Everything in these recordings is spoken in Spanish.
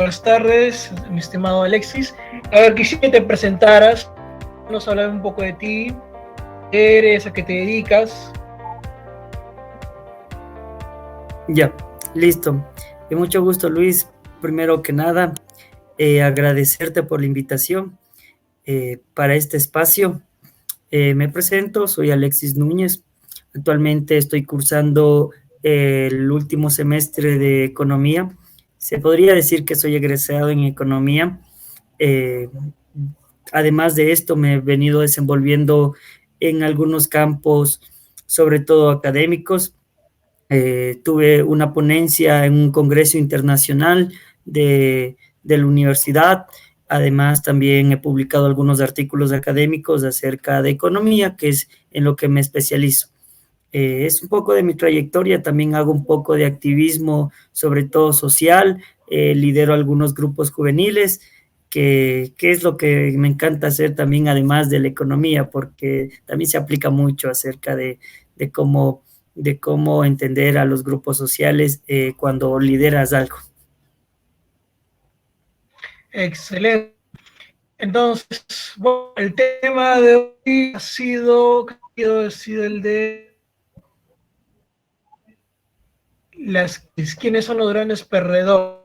buenas tardes, mi estimado Alexis. A ver, quisiera que te presentaras, nos hablar un poco de ti, eres, a qué te dedicas. Ya, listo. De mucho gusto, Luis. Primero que nada, agradecerte por la invitación para este espacio. Me presento, soy Alexis Núñez. Actualmente estoy cursando el último semestre de economía. Se podría decir que soy egresado en economía. Eh, Además de esto, me he venido desenvolviendo en algunos campos, sobre todo académicos. Tuve una ponencia en un congreso internacional de la universidad. Además, también he publicado algunos artículos académicos acerca de economía, que es en lo que me especializo. Es un poco de mi trayectoria, también hago un poco de activismo, sobre todo social, lidero algunos grupos juveniles, que es lo que me encanta hacer también, además de la economía, porque también se aplica mucho acerca de cómo, de cómo entender a los grupos sociales cuando lideras algo. Excelente. Entonces, bueno, el tema de hoy ha sido el de quiénes son los grandes perdedores.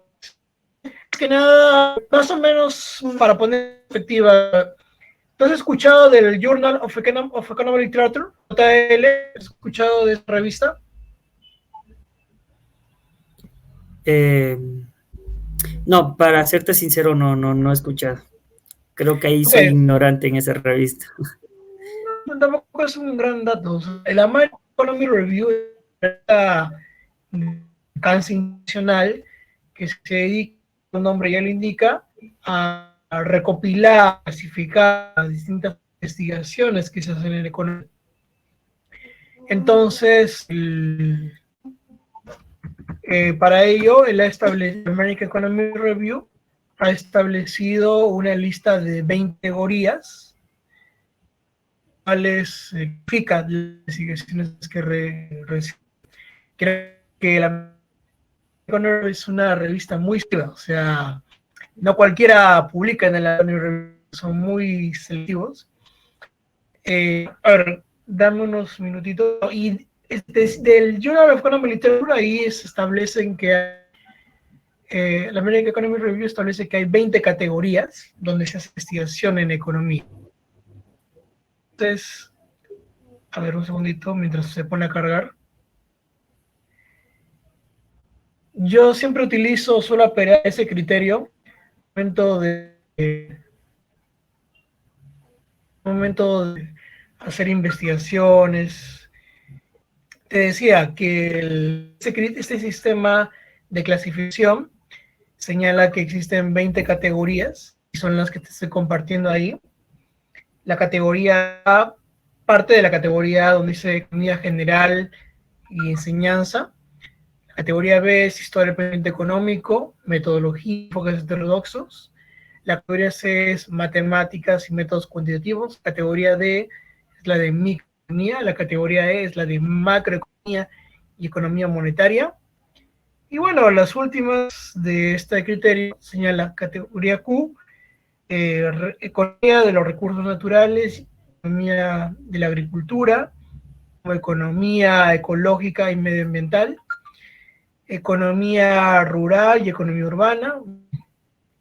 Que nada, más o menos para poner en perspectiva, ¿tú has escuchado del Journal of Economic Literature, JL? ¿Has escuchado de esa revista? Eh, no, para serte sincero, no he escuchado. Creo que ahí soy Okay. ignorante en esa revista. No, tampoco es un gran dato. El American Economic Review es una alcance internacional que se dedica, su nombre ya lo indica, a recopilar, clasificar las distintas investigaciones que se hacen en economía. Entonces, para ello, el American Economic Review ha establecido una lista de 20 categorías, cuales significa las investigaciones que recibe. Creo que la Economic es una revista muy selectiva, o sea, no cualquiera publica en el Economic Review, son muy selectivos. A ver, dame unos minutitos. Y del Journal of Economic Literature, ahí se establecen que la American Economic Review establece que hay 20 categorías donde se hace investigación en economía. Entonces, a ver un segundito mientras se pone a cargar. Yo siempre suelo apelar ese criterio momento de hacer investigaciones. Te decía que este sistema de clasificación señala que existen 20 categorías y son las que te estoy compartiendo ahí. La categoría A parte de la categoría donde dice economía general y enseñanza. La categoría B es historia del pensamiento económico, metodología, enfoques heterodoxos. La categoría C es matemáticas y métodos cuantitativos. La categoría D es la de microeconomía. La categoría E es la de macroeconomía y economía monetaria. Y bueno, las últimas de este criterio señala categoría Q, economía de los recursos naturales, economía de la agricultura, economía ecológica y medioambiental, economía rural y economía urbana,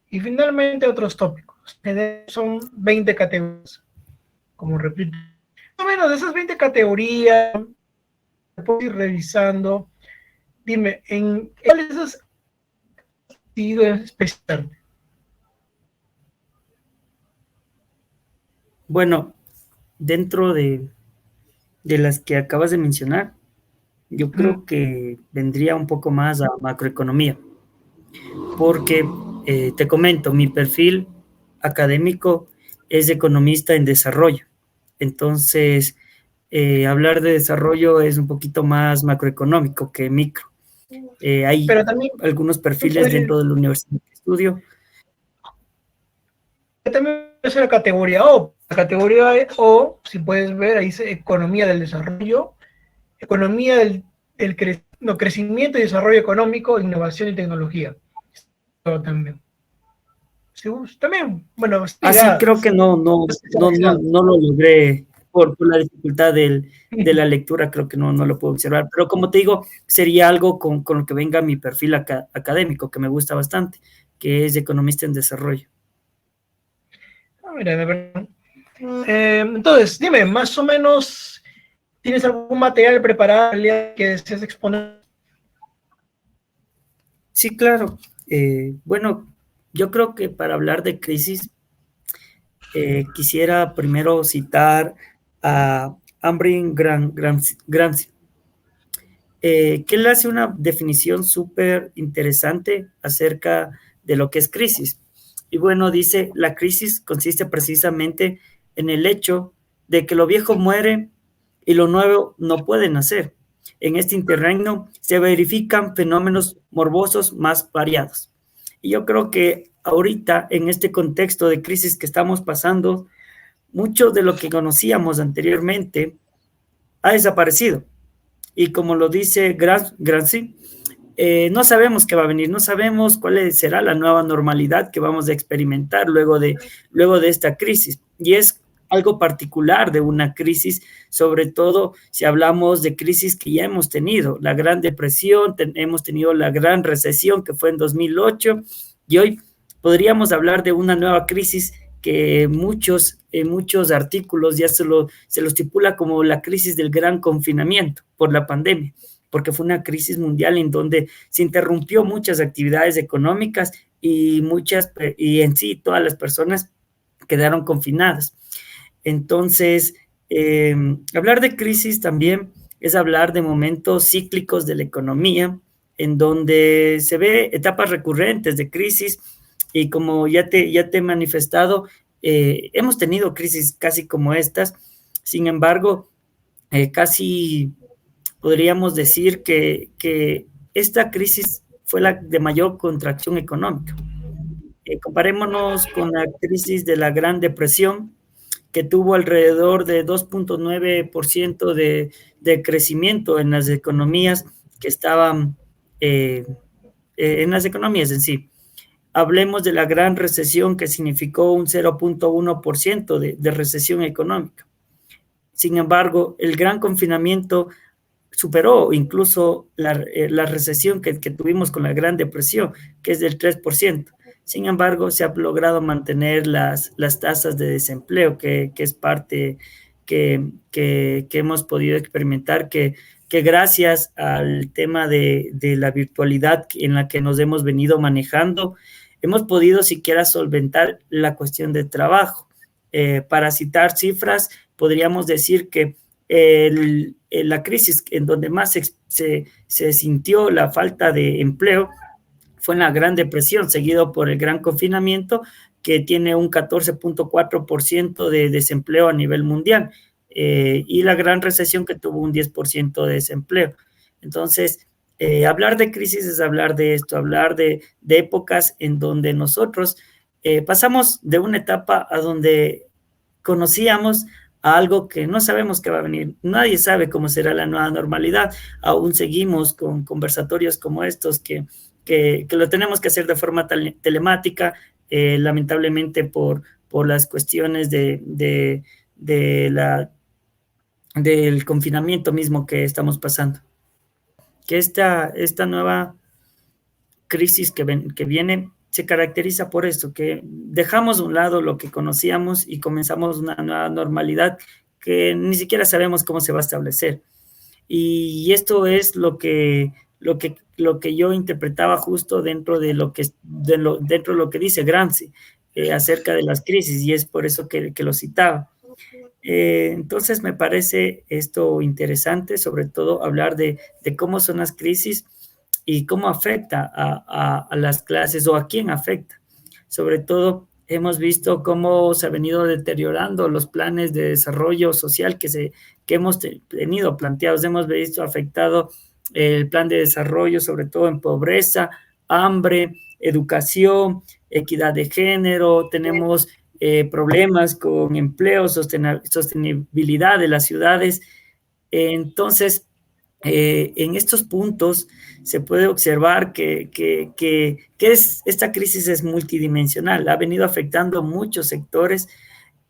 y finalmente otros tópicos. Son 20 categorías, como repito. Más o menos de esas 20 categorías, puedo ir revisando. Dime, ¿en cuáles has sido especialmente? Bueno, dentro de las que acabas de mencionar, yo creo que vendría un poco más a macroeconomía, porque te comento, mi perfil académico es economista en desarrollo. Entonces, hablar de desarrollo es un poquito más macroeconómico que micro. Hay Pero también algunos perfiles puede, dentro de la universidad que estudio. también puede ser la categoría O. La categoría O, si puedes ver, ahí dice economía del desarrollo, economía del crecimiento y desarrollo económico, innovación y tecnología. También. Sí, también, bueno, sí, Así creo que no lo logré por la dificultad de la lectura, creo que no lo puedo observar. Pero como te digo, sería algo con lo que venga mi perfil académico, que me gusta bastante, que es economista en desarrollo. Mira, entonces, dime, más o menos, ¿tienes algún material preparado que deseas exponer? Sí, claro. Bueno, yo creo que para hablar de crisis, quisiera primero citar a Ambrin Gramsci, que él hace una definición súper interesante acerca de lo que es crisis. Y bueno, dice, la crisis consiste precisamente en el hecho de que lo viejo muere y lo nuevo no puede nacer. En este interregno se verifican fenómenos morbosos más variados. Y yo creo que ahorita, en este contexto de crisis que estamos pasando, mucho de lo que conocíamos anteriormente ha desaparecido. Y como lo dice Gramsci, no sabemos qué va a venir, no sabemos cuál será la nueva normalidad que vamos a experimentar luego de esta crisis. Y es algo particular de una crisis, sobre todo si hablamos de crisis que ya hemos tenido, la Gran Depresión, hemos tenido la Gran Recesión que fue en 2008 y hoy podríamos hablar de una nueva crisis que muchos artículos ya se lo estipula como la crisis del gran confinamiento por la pandemia, porque fue una crisis mundial en donde se interrumpió muchas actividades económicas y en sí todas las personas quedaron confinadas. Entonces, hablar de crisis también es hablar de momentos cíclicos de la economía, en donde se ve etapas recurrentes de crisis y como ya te he manifestado, hemos tenido crisis casi como estas. Sin embargo, casi podríamos decir que esta crisis fue la de mayor contracción económica. Comparémonos con la crisis de la Gran Depresión, que tuvo alrededor de 2.9% de crecimiento en las economías que estaban, en las economías en sí. Hablemos de la gran recesión, que significó un 0.1% de recesión económica. Sin embargo, el gran confinamiento superó incluso la recesión que tuvimos con la Gran Depresión, que es del 3%. Sin embargo, se ha logrado mantener las tasas de desempleo, que es parte que hemos podido experimentar, que gracias al tema de la virtualidad en la que nos hemos venido manejando, hemos podido siquiera solventar la cuestión de trabajo. Para citar cifras, podríamos decir que la crisis en donde más se sintió la falta de empleo fue en la Gran Depresión, seguido por el Gran Confinamiento, que tiene un 14.4% de desempleo a nivel mundial, y la Gran Recesión, que tuvo un 10% de desempleo. Entonces, hablar de crisis es hablar de esto, hablar de épocas en donde nosotros pasamos de una etapa a donde conocíamos a algo que no sabemos qué va a venir. Nadie sabe cómo será la nueva normalidad. Aún seguimos con conversatorios como estos que lo tenemos que hacer de forma telemática, lamentablemente por las cuestiones del confinamiento mismo que estamos pasando. Que esta nueva crisis que viene se caracteriza por esto, que dejamos de un lado lo que conocíamos y comenzamos una nueva normalidad que ni siquiera sabemos cómo se va a establecer. Y esto es lo que yo interpretaba justo dentro de dentro de lo que dice Gramsci acerca de las crisis, y es por eso que lo citaba. Entonces me parece esto interesante, sobre todo hablar de cómo son las crisis y cómo afecta a las clases o a quién afecta. Sobre todo, hemos visto cómo se ha venido deteriorando los planes de desarrollo social que hemos tenido planteados. Hemos visto afectado el plan de desarrollo, sobre todo en pobreza, hambre, educación, equidad de género. Tenemos problemas con empleo, sostenibilidad de las ciudades. Entonces, En estos puntos se puede observar que esta crisis es multidimensional, ha venido afectando a muchos sectores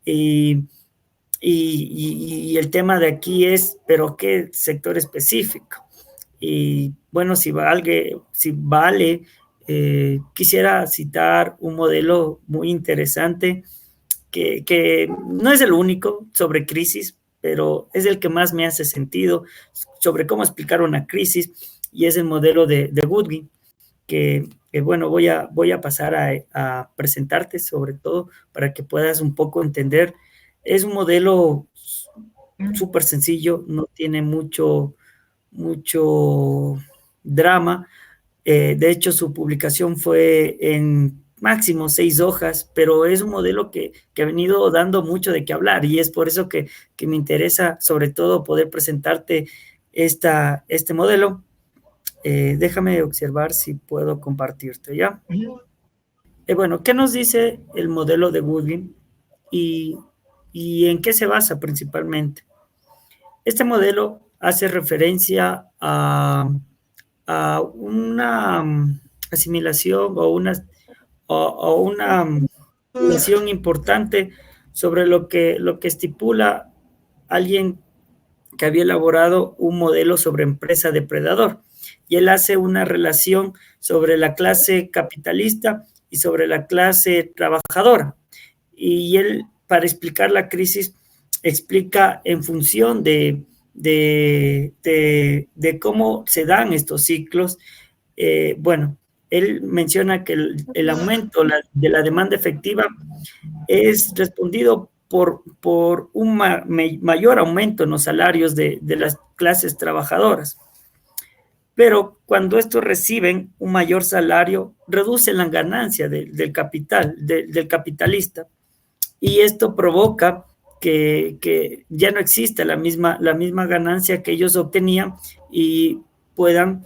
y el tema de aquí es, ¿pero qué sector específico? Y bueno, si vale, quisiera citar un modelo muy interesante que no es el único sobre crisis, pero es el que más me hace sentido sobre cómo explicar una crisis, y es el modelo de Goodwin, bueno, voy a pasar a presentarte sobre todo para que puedas un poco entender. Es un modelo súper sencillo, no tiene mucho drama. De hecho, su publicación fue en máximo 6 hojas, pero es un modelo que ha venido dando mucho de qué hablar, y es por eso que me interesa sobre todo poder presentarte este modelo. Déjame observar si puedo compartirte, ¿ya? Bueno, ¿qué nos dice el modelo de Goodwin y en qué se basa principalmente? Este modelo hace referencia a una asimilación o una asimilación importante sobre lo que estipula alguien que había elaborado un modelo sobre empresa depredador, y él hace una relación sobre la clase capitalista y sobre la clase trabajadora, y él, para explicar la crisis, explica en función de cómo se dan estos ciclos. Bueno, él menciona que el aumento de la demanda efectiva es respondido por un mayor aumento en los salarios de las clases trabajadoras. Pero cuando estos reciben un mayor salario, reducen la ganancia del capital, del capitalista, y esto provoca que ya no existe la misma ganancia que ellos obtenían, y puedan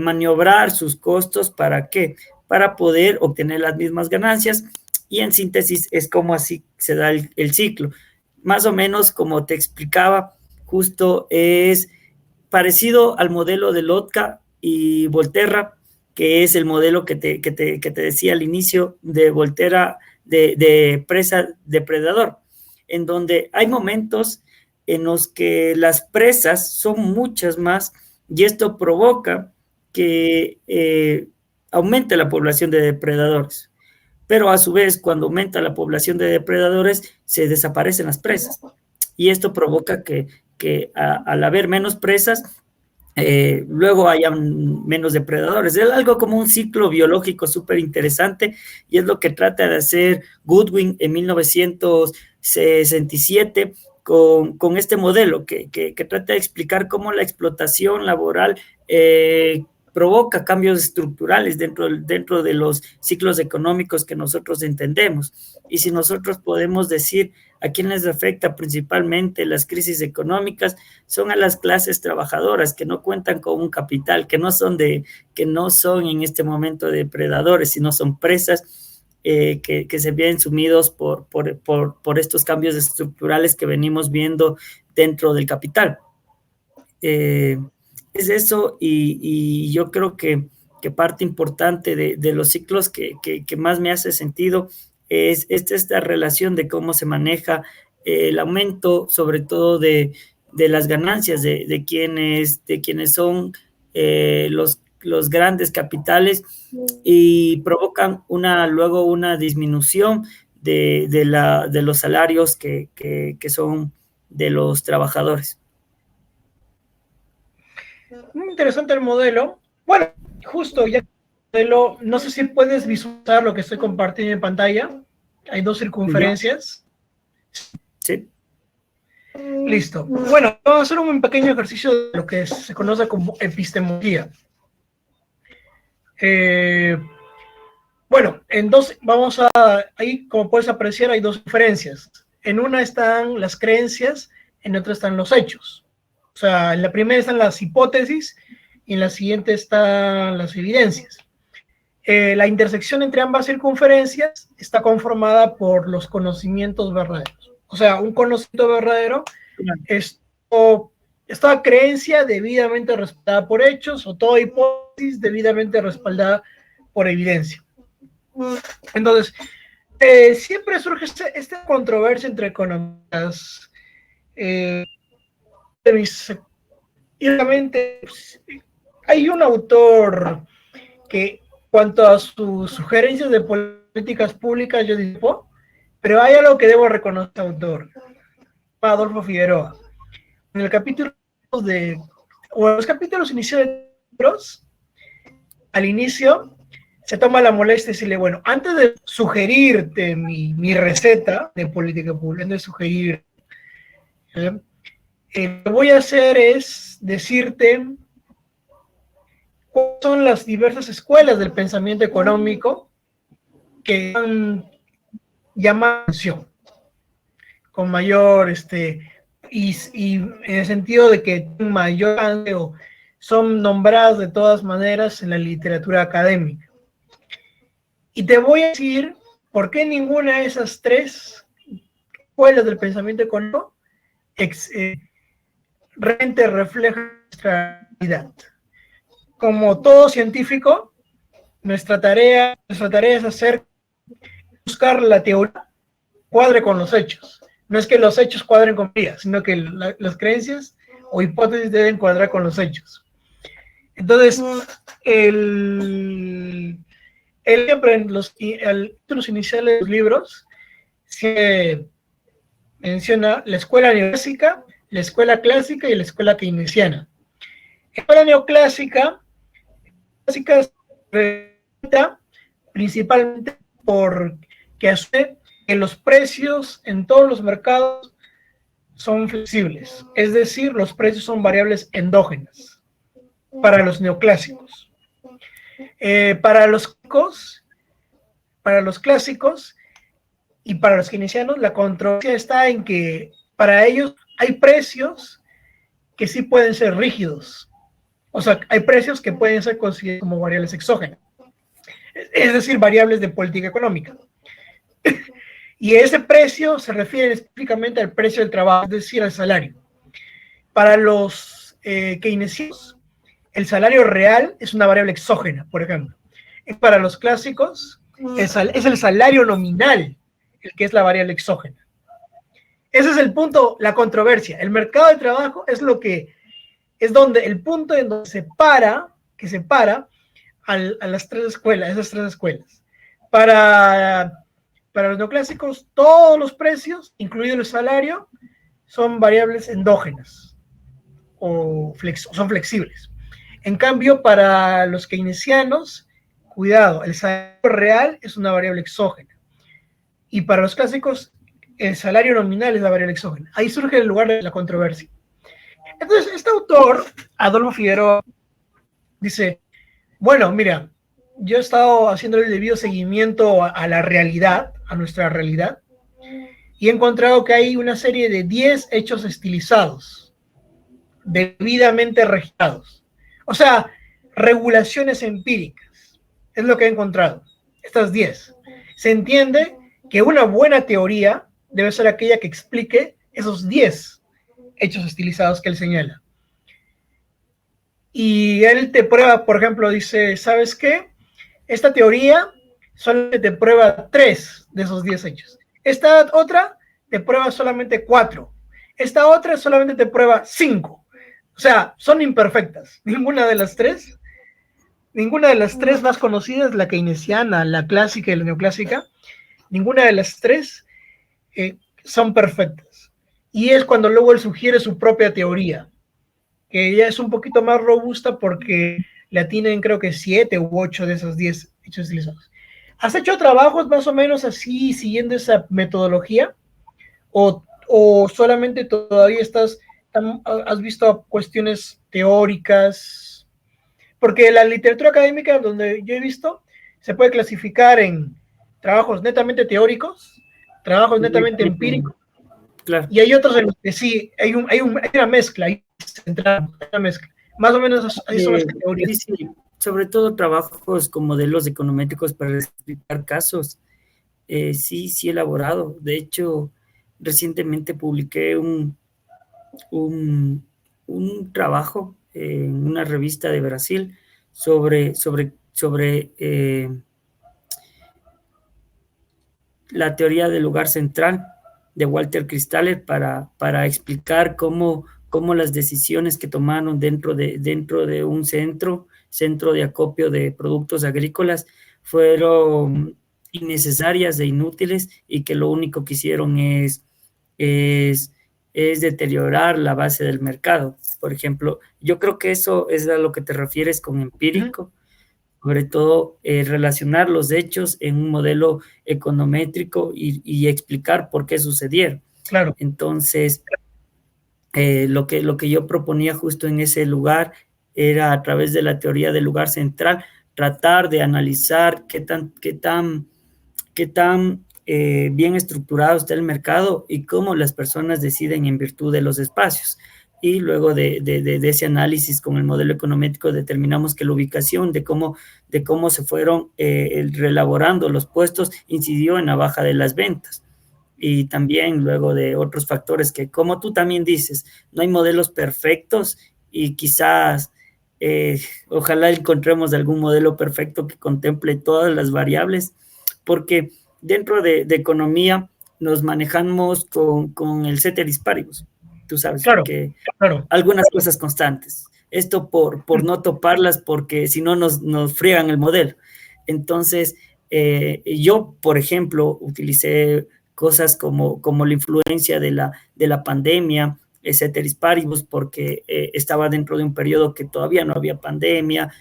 maniobrar sus costos. ¿Para qué? Para poder obtener las mismas ganancias, y en síntesis es como así se da el ciclo. Más o menos como te explicaba, justo es parecido al modelo de Lotka y Volterra, que es el modelo que te decía al inicio de Volterra, de presa depredador, en donde hay momentos en los que las presas son muchas más, y esto provoca que aumente la población de depredadores. Pero a su vez, cuando aumenta la población de depredadores, se desaparecen las presas, y esto provoca que al haber menos presas, luego haya menos depredadores. Es algo como un ciclo biológico súper interesante, y es lo que trata de hacer Goodwin en 1967 con este modelo que trata de explicar cómo la explotación laboral provoca cambios estructurales dentro de los ciclos económicos que nosotros entendemos. Y si nosotros podemos decir a quiénes afecta principalmente las crisis económicas, son a las clases trabajadoras que no cuentan con un capital, que no son en este momento depredadores, sino son presas que se ven sumidos por estos cambios estructurales que venimos viendo dentro del capital. Es eso, y yo creo que parte importante de los ciclos que más me hace sentido es esta relación de cómo se maneja el aumento, sobre todo de las ganancias de quienes son los grandes capitales, y provocan luego una disminución de los salarios que son de los trabajadores. Muy interesante el modelo. Bueno, justo ya el modelo, no sé si puedes visualizar lo que estoy compartiendo en pantalla. Hay dos circunferencias. Sí. Listo. Bueno, vamos a hacer un pequeño ejercicio de lo que se conoce como epistemología. Bueno, ahí como puedes apreciar hay dos diferencias. En una están las creencias, en otra están los hechos. O sea, en la primera están las hipótesis y en la siguiente están las evidencias. La intersección entre ambas circunferencias está conformada por los conocimientos verdaderos. O sea, un conocimiento verdadero es es toda creencia debidamente respaldada por hechos o toda hipótesis debidamente respaldada por evidencia. Entonces, siempre surge esta controversia entre economistas. Y realmente pues, hay un autor que, cuanto a sus sugerencias de políticas públicas, yo digo, pero hay algo que debo reconocer al autor, Adolfo Figueroa. En el capítulo o en los capítulos iniciales de libros, al inicio, se toma la molestia de decirle, bueno, antes de sugerirte mi receta de política pública, antes de sugerir, lo que voy a hacer es decirte cuáles son las diversas escuelas del pensamiento económico que han llamado la atención con mayor, y en el sentido de que mayor o son nombradas de todas maneras en la literatura académica. Y te voy a decir por qué ninguna de esas tres escuelas del pensamiento económico realmente refleja nuestra realidad. Como todo científico, nuestra tarea es buscar la teoría cuadre con los hechos. No es que los hechos cuadren con teoría, sino que las creencias o hipótesis deben cuadrar con los hechos. Entonces, él siempre en los títulos iniciales de los libros se menciona la escuela neoclásica, la escuela clásica y la escuela keynesiana. La escuela neoclásica se presenta principalmente porque hace que los precios en todos los mercados son flexibles, es decir, los precios son variables endógenas para los neoclásicos. Para los clásicos y para los keynesianos, la controversia está en que para ellos hay precios que sí pueden ser rígidos. O sea, hay precios que pueden ser considerados como variables exógenas, es decir, variables de política económica. Y ese precio se refiere específicamente al precio del trabajo, es decir, al salario. Para los keynesianos, el salario real es una variable exógena, por ejemplo. Para los clásicos, es el salario nominal el que es la variable exógena. Ese es el punto, la controversia. El mercado de trabajo es lo que es donde el punto en donde separa a las tres escuelas, esas tres escuelas. Para los neoclásicos, todos los precios, incluido el salario, son variables endógenas o son flexibles. En cambio, para los keynesianos, cuidado, el salario real es una variable exógena. Y para los clásicos, el salario nominal es la variable exógena. Ahí surge el lugar de la controversia. Entonces, este autor, Adolfo Figueroa, dice, bueno, mira, yo he estado haciendo el debido seguimiento a la realidad, a nuestra realidad, y he encontrado que hay una serie de 10 hechos estilizados, debidamente registrados. O sea, regulaciones empíricas, es lo que he encontrado, estas 10. Se entiende que una buena teoría debe ser aquella que explique esos 10 hechos estilizados que él señala. Y él te prueba, por ejemplo, dice, ¿sabes qué? Esta teoría solamente te prueba 3 de esos 10 hechos. Esta otra te prueba solamente 4. Esta otra solamente te prueba 5. O sea, son imperfectas. Ninguna de las tres más conocidas, la keynesiana, la clásica y la neoclásica, ninguna de las tres son perfectas. Y es cuando luego él sugiere su propia teoría, que ya es un poquito más robusta porque la tienen creo que 7 u 8 de esos 10 hechos estilizados. ¿Has hecho trabajos más o menos así, siguiendo esa metodología? ¿O solamente todavía has visto cuestiones teóricas? Porque la literatura académica donde yo he visto se puede clasificar en trabajos netamente teóricos, trabajos netamente empíricos, claro. Y hay otros en los que sí, hay una mezcla, hay una mezcla. Más o menos ahí son las categorías. Sí, sobre todo trabajos con modelos econométricos para explicar casos. Sí he elaborado. De hecho, recientemente publiqué un un trabajo en una revista de Brasil sobre la teoría del lugar central de Walter Kristaller para explicar cómo las decisiones que tomaron dentro de un centro de acopio de productos agrícolas fueron innecesarias e inútiles y que lo único que hicieron es, es deteriorar la base del mercado. Por ejemplo, yo creo que eso es a lo que te refieres con Ujú. empírico, sobre todo relacionar los hechos en un modelo econométrico y explicar por qué sucedieron. Claro, Entonces, lo que yo proponía justo en ese lugar era a través de la teoría del lugar central, tratar de analizar qué tan bien estructurado está el mercado y cómo las personas deciden en virtud de los espacios. Y luego de ese análisis con el modelo econométrico determinamos que la ubicación de cómo se fueron reelaborando los puestos incidió en la baja de las ventas. Y también luego de otros factores que, como tú también dices, no hay modelos perfectos y quizás ojalá encontremos algún modelo perfecto que contemple todas las variables, porque dentro de economía nos manejamos con el ceteris paribus, tú sabes, claro, que claro. algunas cosas constantes. Esto por no toparlas, porque si no nos friegan el modelo. Entonces, yo, por ejemplo, utilicé cosas como la influencia de la pandemia, ceteris paribus, porque estaba dentro de un periodo que todavía no había pandemia,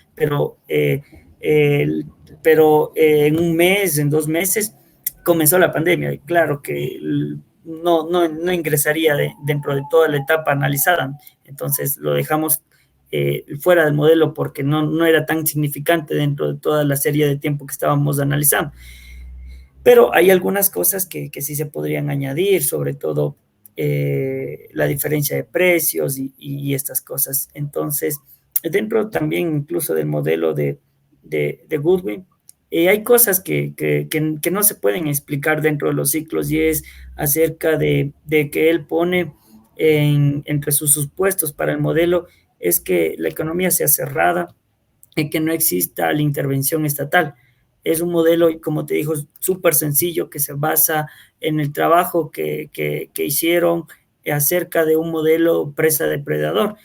eh, en un mes, en 2 meses, comenzó la pandemia. Y claro que no ingresaría dentro de toda la etapa analizada. Entonces lo dejamos fuera del modelo porque no era tan significante dentro de toda la serie de tiempo que estábamos analizando. Pero hay algunas cosas que sí se podrían añadir, sobre todo la diferencia de precios y estas cosas. Entonces, dentro también incluso del modelo de Goodwin, hay cosas que no se pueden explicar dentro de los ciclos y es acerca de que él pone entre sus supuestos para el modelo es que la economía sea cerrada y que no exista la intervención estatal. Es un modelo, como te digo, súper sencillo que se basa en el trabajo que hicieron acerca de un modelo presa-depredador.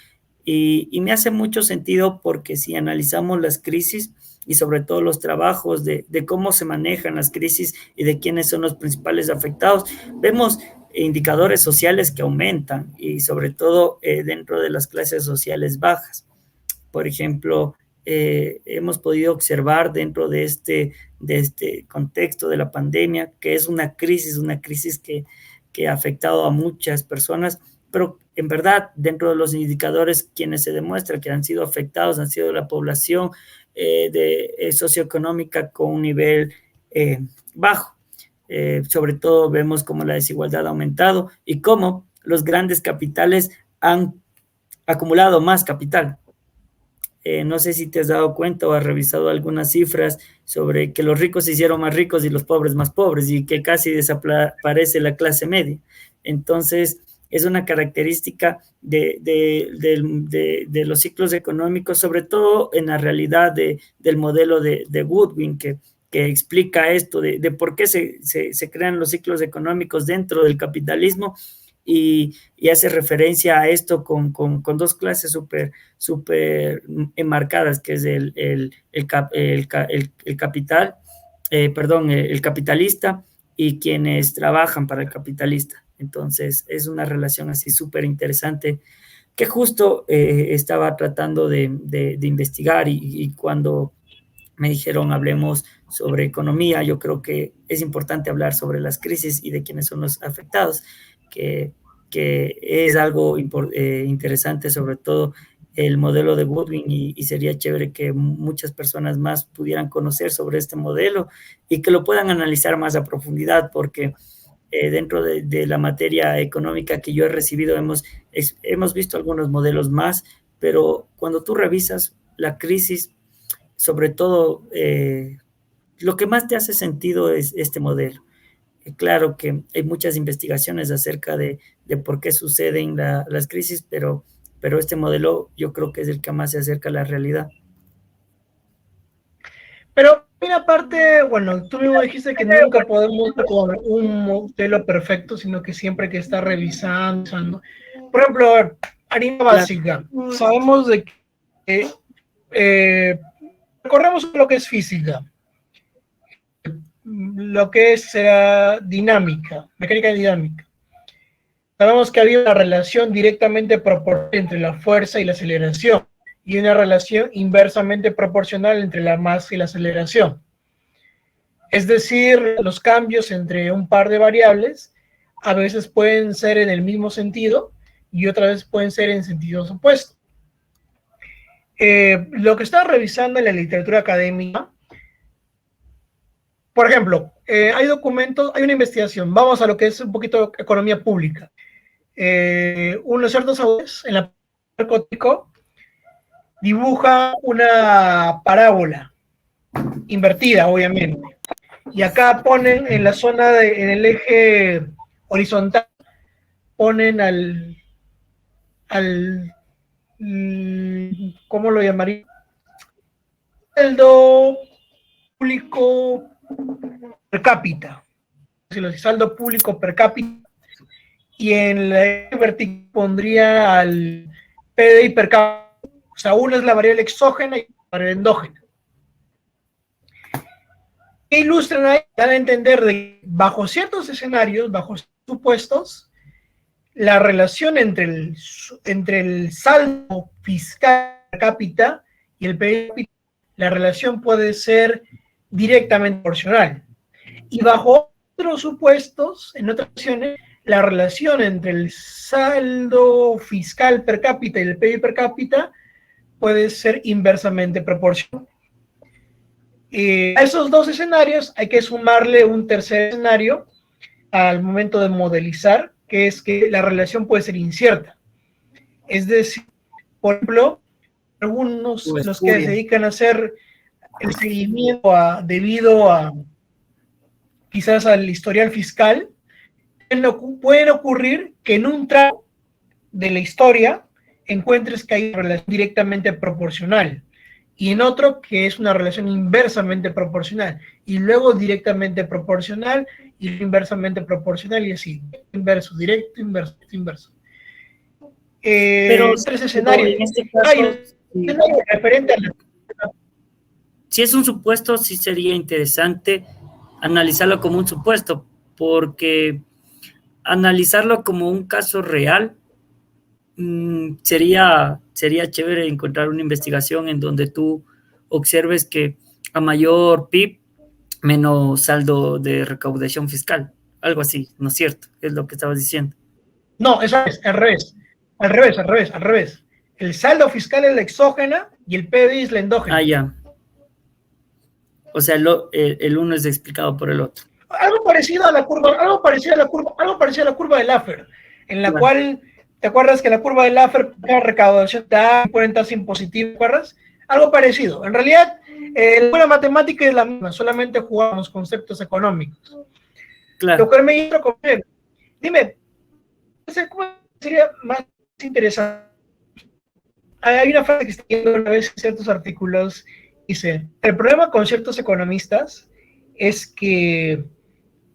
Y me hace mucho sentido porque si analizamos las crisis y sobre todo los trabajos de cómo se manejan las crisis y de quiénes son los principales afectados, vemos indicadores sociales que aumentan y sobre todo dentro de las clases sociales bajas. Por ejemplo, hemos podido observar dentro de este contexto de la pandemia, que es una crisis que ha afectado a muchas personas, pero en verdad, dentro de los indicadores, quienes se demuestra que han sido afectados han sido la población socioeconómica con un nivel bajo. Sobre todo vemos cómo la desigualdad ha aumentado y cómo los grandes capitales han acumulado más capital. No sé si te has dado cuenta o has revisado algunas cifras sobre que los ricos se hicieron más ricos y los pobres más pobres y que casi desaparece la clase media. Entonces, es una característica de los ciclos económicos, sobre todo en la realidad del modelo de Goodwin, que explica esto de por qué se crean los ciclos económicos dentro del capitalismo y hace referencia a esto con dos clases súper enmarcadas, que es el capital, perdón, el capitalista y quienes trabajan para el capitalista. Entonces, es una relación así súper interesante que justo estaba tratando de investigar y cuando me dijeron hablemos sobre economía, yo creo que es importante hablar sobre las crisis y de quiénes son los afectados, que, que es algo interesante, sobre todo el modelo de Goodwin y sería chévere que muchas personas más pudieran conocer sobre este modelo y que lo puedan analizar más a profundidad, porque dentro de la materia económica que yo he recibido hemos visto algunos modelos más, pero cuando tú revisas la crisis, sobre todo, lo que más te hace sentido es este modelo. Claro que hay muchas investigaciones acerca de por qué suceden las crisis, pero pero este modelo yo creo que es el que más se acerca a la realidad. Pero una parte, bueno, tú mismo dijiste que nunca podemos dar como un modelo perfecto, sino que siempre hay que estar revisando. Por ejemplo, a ver, harina básica. Sabemos de que recordemos lo que es física, lo que es dinámica, mecánica dinámica. Sabemos que había una relación directamente proporcional entre la fuerza y la aceleración, y una relación inversamente proporcional entre la masa y la aceleración. Es decir, los cambios entre un par de variables a veces pueden ser en el mismo sentido y otras veces pueden ser en sentidos opuestos. Lo que estaba revisando en la literatura académica, por ejemplo, hay documentos, hay una investigación, vamos a lo que es un poquito economía pública. Unos ciertos autores en la narcótico dibuja una parábola invertida, obviamente. Y acá ponen en la zona, en el eje horizontal, ponen ¿cómo lo llamaría? Saldo público per cápita. Saldo público per cápita. Y en la eje vertical pondría al PDI per cápita. O sea, una es la variable exógena y la variable endógena. ¿Qué ilustran ahí? Dan a entender de que bajo ciertos escenarios, bajo supuestos, la relación entre el saldo fiscal per cápita y el PIB, la relación puede ser directamente proporcional. Y bajo otros supuestos, en otras ocasiones, la relación entre el saldo fiscal per cápita y el PIB per cápita puede ser inversamente proporcional. A esos dos escenarios hay que sumarle un tercer escenario al momento de modelizar, que es que la relación puede ser incierta. Es decir, por ejemplo, algunos, los que se dedican a hacer el seguimiento debido a quizás al historial fiscal, pueden ocurrir que en un tramo de la historia encuentres que hay una relación directamente proporcional y en otro que es una relación inversamente proporcional y luego directamente proporcional y inversamente proporcional y así, inverso, directo, inverso, inverso. Pero tres escenarios. en este caso, hay un escenario referente a la... Si es un supuesto, sí sería interesante analizarlo como un supuesto, porque analizarlo como un caso real sería chévere encontrar una investigación en donde tú observes que a mayor PIB, menos saldo de recaudación fiscal. Algo así, ¿no es cierto? Es lo que estabas diciendo. No, eso es al revés. Al revés, al revés, al revés. El saldo fiscal es la exógena y el PBI es la endógena. Ah, ya. O sea, el uno es explicado por el otro. Algo parecido a la curva, algo parecido a la curva de Laffer, en la cual, ¿te acuerdas que la curva de Laffer, la recaudación da en tasa impositiva, ¿te acuerdas? Algo parecido. En realidad, la matemática es la misma, solamente jugamos conceptos económicos. Claro. Lo que me hizo, dime, ¿cómo sería más interesante? Hay una frase que está viendo una vez en ciertos artículos, dice, el problema con ciertos economistas es que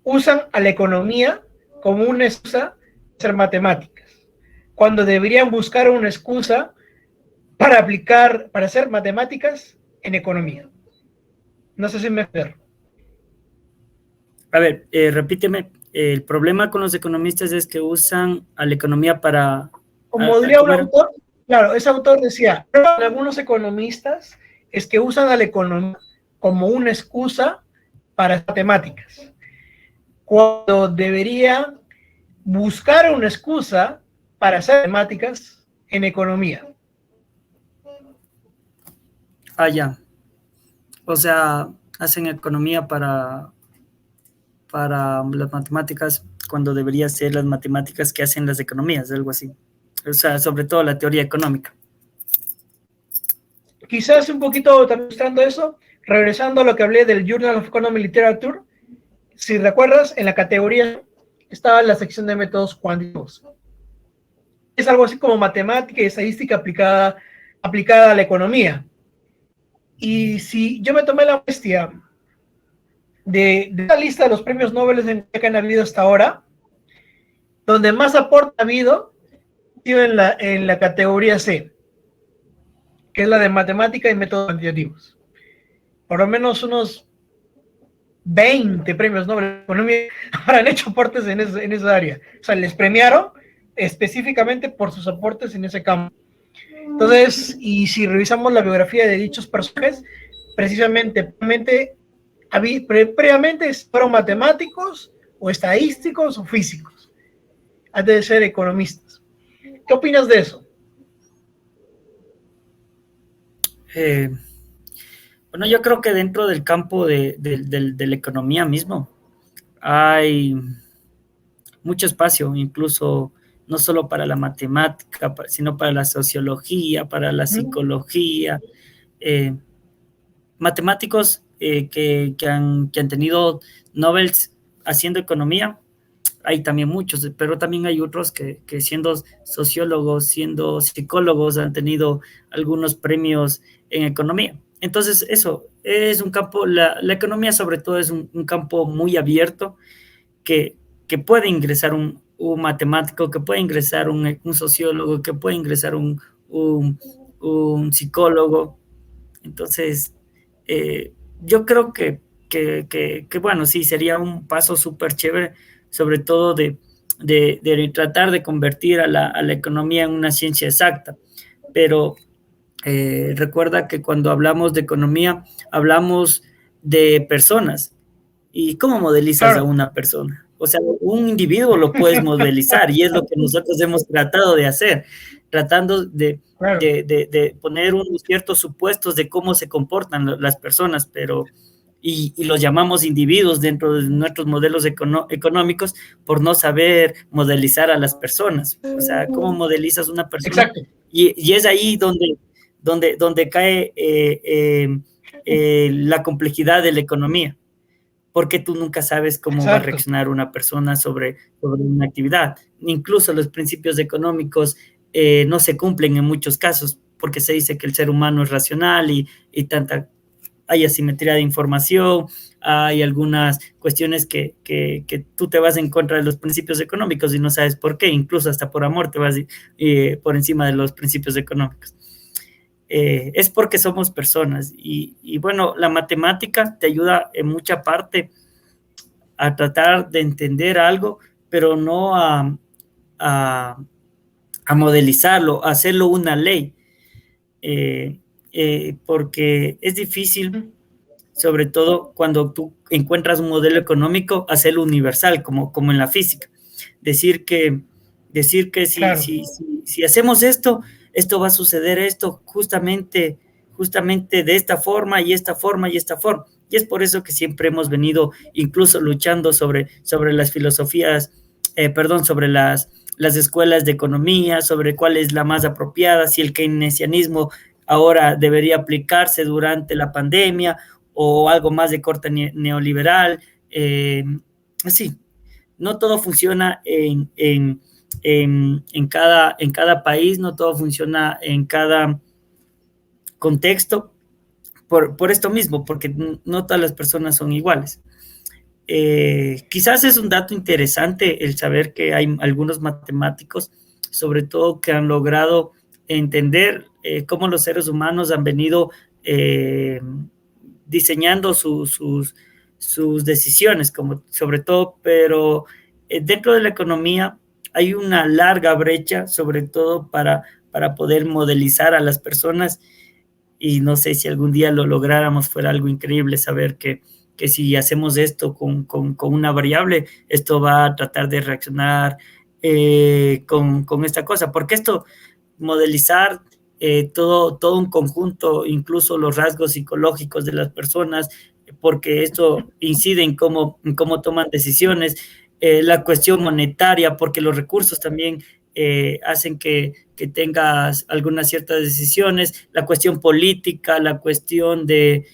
usan a la economía como una excusa para hacer matemáticas, cuando deberían buscar una excusa para hacer matemáticas en economía. No sé si me explico. A ver, repíteme, el problema con los economistas es que usan a la economía para... Como diría un autor, claro, ese autor decía, algunos economistas es que usan a la economía como una excusa para hacer matemáticas, cuando debería buscar una excusa para hacer matemáticas en economía. Ah, ya. O sea, hacen economía para las matemáticas cuando debería ser las matemáticas que hacen las economías, algo así. O sea, sobre todo la teoría económica. Quizás un poquito también mostrando eso, regresando a lo que hablé del Journal of Economic Literature, si recuerdas, en la categoría estaba la sección de métodos cuánticos. es algo así como matemática y estadística aplicada a la economía. Y si yo me tomé la molestia de la lista de los premios Nobel que han habido hasta ahora, donde más aporte ha habido en la categoría C, que es la de matemática y métodos cuantitativos. Por lo menos unos 20 premios Nobel de Economía habrán hecho aportes en esa área. O sea, les premiaron específicamente por sus aportes en ese campo. Entonces, y si revisamos la biografía de dichos personajes, precisamente previamente fueron matemáticos o estadísticos o físicos, antes de ser economistas. ¿Qué opinas de eso? Bueno, yo creo que dentro del campo de la economía mismo hay mucho espacio, incluso no solo para la matemática, sino para la sociología, para la psicología. Matemáticos que han tenido Nobel haciendo economía, hay también muchos, pero también hay otros que siendo sociólogos, siendo psicólogos, han tenido algunos premios en economía. Entonces, eso es un campo, la economía sobre todo es un campo muy abierto que puede ingresar un matemático, que puede ingresar un sociólogo, que puede ingresar un psicólogo. Entonces, yo creo bueno, sí, sería un paso súper chévere, sobre todo de tratar de convertir a la economía en una ciencia exacta. Pero recuerda que cuando hablamos de economía, hablamos de personas. ¿Y cómo modelizas a Claro. una persona? O sea, un individuo lo puedes modelizar y es lo que nosotros hemos tratado de hacer, tratando Claro. de poner unos ciertos supuestos de cómo se comportan las personas, pero y los llamamos individuos dentro de nuestros modelos económicos por no saber modelizar a las personas. O sea, ¿cómo modelizas una persona? Exacto. Y es ahí donde cae la complejidad de la economía, porque tú nunca sabes cómo va a Exacto. reaccionar una persona sobre una actividad. Incluso los principios económicos no se cumplen en muchos casos, porque se dice que el ser humano es racional y hay asimetría de información, hay algunas cuestiones que tú te vas en contra de los principios económicos y no sabes por qué, incluso hasta por amor te vas por encima de los principios económicos. Es porque somos personas y bueno, la matemática te ayuda en mucha parte a tratar de entender algo, pero no a modelizarlo, a hacerlo una ley, porque es difícil, sobre todo cuando tú encuentras un modelo económico, hacerlo universal, como en la física. Decir que Claro. si hacemos esto va a suceder esto justamente de esta forma y esta forma y esta forma. Y es por eso que siempre hemos venido incluso luchando sobre las filosofías, sobre las escuelas de economía, sobre cuál es la más apropiada, si el keynesianismo ahora debería aplicarse durante la pandemia o algo más de corte neoliberal. Sí, no todo funciona en cada país, no todo funciona en cada contexto, por esto mismo, porque no todas las personas son iguales. Quizás es un dato interesante el saber que hay algunos matemáticos, sobre todo que han logrado entender cómo los seres humanos han venido diseñando sus decisiones, como sobre todo, pero dentro de la economía hay una larga brecha, sobre todo para poder modelizar a las personas, y no sé si algún día lo lográramos, fuera algo increíble saber que si hacemos esto con una variable, esto va a tratar de reaccionar con esta cosa, porque esto, modelizar todo un conjunto, incluso los rasgos psicológicos de las personas, porque esto incide en cómo toman decisiones, la cuestión monetaria, porque los recursos también hacen que tengas algunas ciertas decisiones, la cuestión política, la cuestión de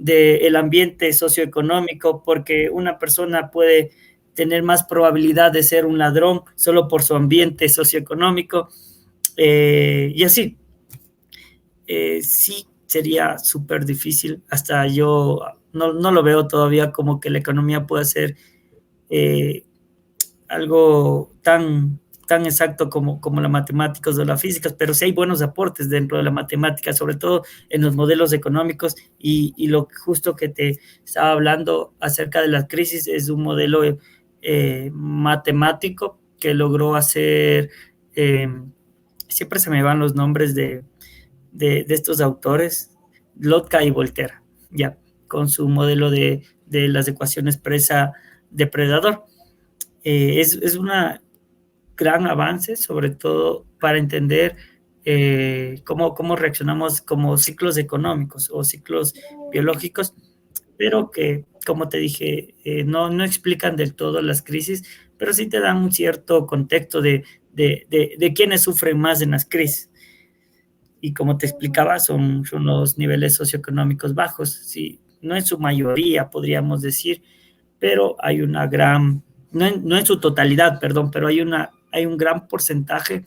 el ambiente socioeconómico, porque una persona puede tener más probabilidad de ser un ladrón solo por su ambiente socioeconómico. Y así, sí sería súper difícil, hasta yo no lo veo todavía como que la economía pueda ser eh, algo tan exacto como la matemáticas o la física, pero sí hay buenos aportes dentro de la matemática, sobre todo en los modelos económicos y lo justo que te estaba hablando acerca de la crisis es un modelo matemático que logró hacer, eh, siempre se me van los nombres de estos autores, Lotka y Voltaire, ya, con su modelo de las ecuaciones presa-depredador. Es una gran avance, sobre todo para entender cómo reaccionamos como ciclos económicos o ciclos biológicos, pero que, como te dije, no explican del todo las crisis, pero sí te dan un cierto contexto de quiénes sufren más en las crisis. Y como te explicaba, son los niveles socioeconómicos bajos, sí, no en su mayoría, podríamos decir, pero hay una gran, no en su totalidad, perdón, pero hay un gran porcentaje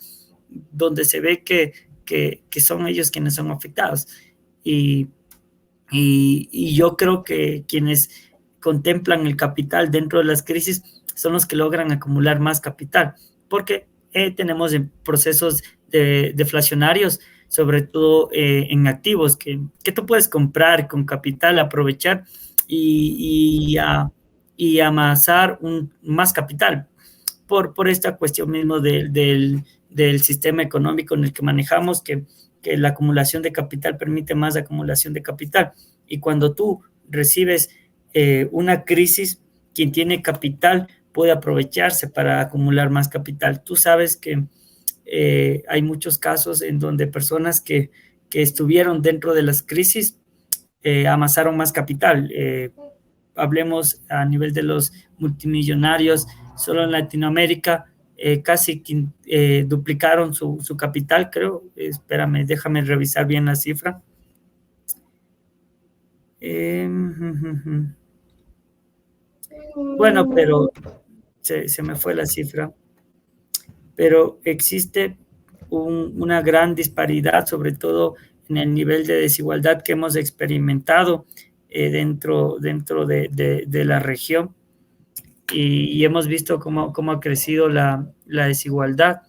donde se ve que son ellos quienes son afectados. Y, y yo creo que quienes contemplan el capital dentro de las crisis son los que logran acumular más capital, porque tenemos procesos deflacionarios, sobre todo en activos, que tú puedes comprar con capital, aprovechar y, y, a, y amasar más capital por esta cuestión mismo del sistema económico en el que manejamos, que la acumulación de capital permite más acumulación de capital. Y cuando tú recibes una crisis, quien tiene capital puede aprovecharse para acumular más capital. Tú sabes que hay muchos casos en donde personas que estuvieron dentro de las crisis amasaron más capital. Hablemos a nivel de los multimillonarios, solo en Latinoamérica casi duplicaron su capital, creo. Espérame, déjame revisar bien la cifra. Bueno, pero se me fue la cifra. Pero existe una gran disparidad, sobre todo en el nivel de desigualdad que hemos experimentado dentro de la región. Y hemos visto cómo ha crecido la desigualdad